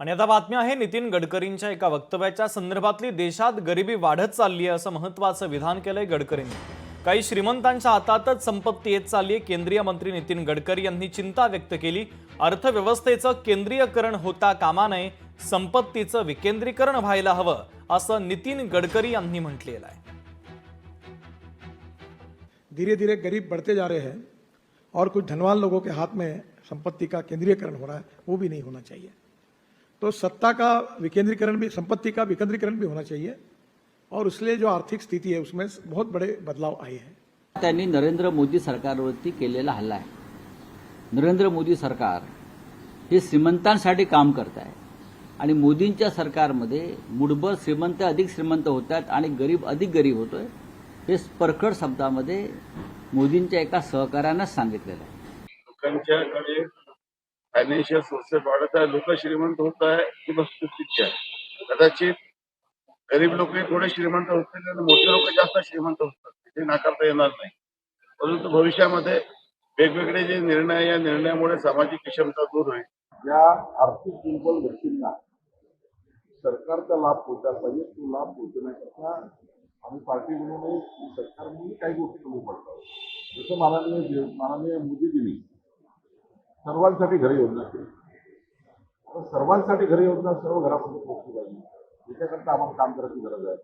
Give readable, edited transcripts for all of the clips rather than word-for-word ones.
आणि आता बातमी आहे नितीन गडकरींच्या एका वक्तव्याच्या संदर्भातली देशात गरिबी वाढत चालली आहे असं महत्त्वाचं विधान केलंय गडकरींनी। काही श्रीमंतांच्या हातातच संपत्ती येत चालली आहे। केंद्रीय मंत्री नितीन गडकरी यांनी चिंता व्यक्त केली। अर्थव्यवस्थेचं केंद्रीयकरण होता कामा नये, संपत्तीचं विकेंद्रीकरण व्हायला हवं असं नितीन गडकरी यांनी म्हटलेलं आहे। धीरे धीरे गरीब बढ़ते जा रहे हैं और कुछ धनवान लोगों के हाथ में संपत्ति का केंद्रीयकरण हो रहा है, वो भी नहीं होना चाहिए। तो सत्ता का विकेंद्रीकरण भी, संपत्ति का विकेंद्रीकरण भी होना चाहिए और इसलिए जो आर्थिक स्थिति है उसमें बहुत बड़े बदलाव आए हैं। त्यांनी नरेंद्र मोदी सरकारवरती केलेला हल्ला आहे। नरेंद्र मोदी सरकार हे श्रीमंतांसाठी काम करत आहे आणि मोदींच्या सरकारमध्ये मुठभर श्रीमंत अधिक श्रीमंत होतात आणि गरीब अधिक गरीब होतोय, हे परखड शब्दामध्ये मोदींच्या एका सहकार्यानेच सांगितलेलं आहे। लोकांच्याकडे फायनान्शियल सोर्सेस वाढत आहे, लोक श्रीमंत होत आहे ही वस्तुस्थिती आहे। कदाचित गरीब लोक थोडे श्रीमंत होतील आणि मोठे लोक जास्त श्रीमंत होतात, ते नाकारता येणार नाही। परंतु भविष्यामध्ये वेगवेगळे जे निर्णय, या निर्णयामुळे सामाजिक विषमता दूर होईल। या आर्थिक दुर्बल व्यक्तींना सरकारचा लाभ पोहोचला पाहिजे। तो लाभ पोहोचण्याकरता आम्ही पार्टी म्हणून सरकार म्हणून काही गोष्टी कमी पडतात। जसं माननीय मोदीजींनी सर्वांसाठी घरे योजना केली, सर्वांसाठी घरे योजना सर्व घरापर्यंत पोहोचली पाहिजे, याच्याकरता आम्हाला काम करायची गरज आहे।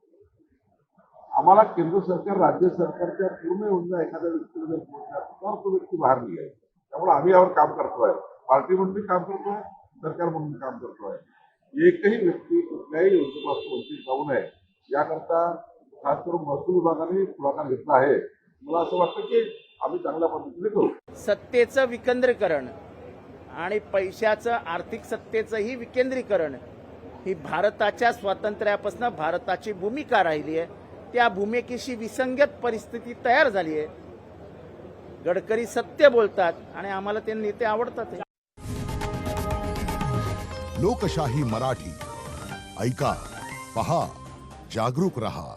आम्हाला केंद्र सरकार, राज्य सरकारच्या पूर्ण योजना एखाद्या व्यक्तीला जर पोहोचल्या तर तो व्यक्ती बाहेर निघाला। त्यामुळे आम्ही यावर काम करतोय, पार्टी म्हणून काम करतोय, सरकार म्हणून काम करतोय। एकही व्यक्ती कुठल्याही योजनेपासून वंचित राहू नये याकरता खास करून महसूल विभागाने पुढाकार घेतला आहे। मला असं वाटतं की आम्ही चांगल्या पद्धतीने करू। सत्तेचं विकेंद्रीकरण आणि पैशाचं, आर्थिक सत्तेचंही विकेंद्रीकरण ही भारताच्या स्वातंत्र्यापासून भारताची भूमिका राहिली आहे। त्या भूमिकेशी विसंगत परिस्थिती तयार झाली आहे। गडकरी सत्य बोलतात आणि आम्हाला ते नेते आवडतात। लोकशाही मराठी ऐका, पहा, जागरूक रहा।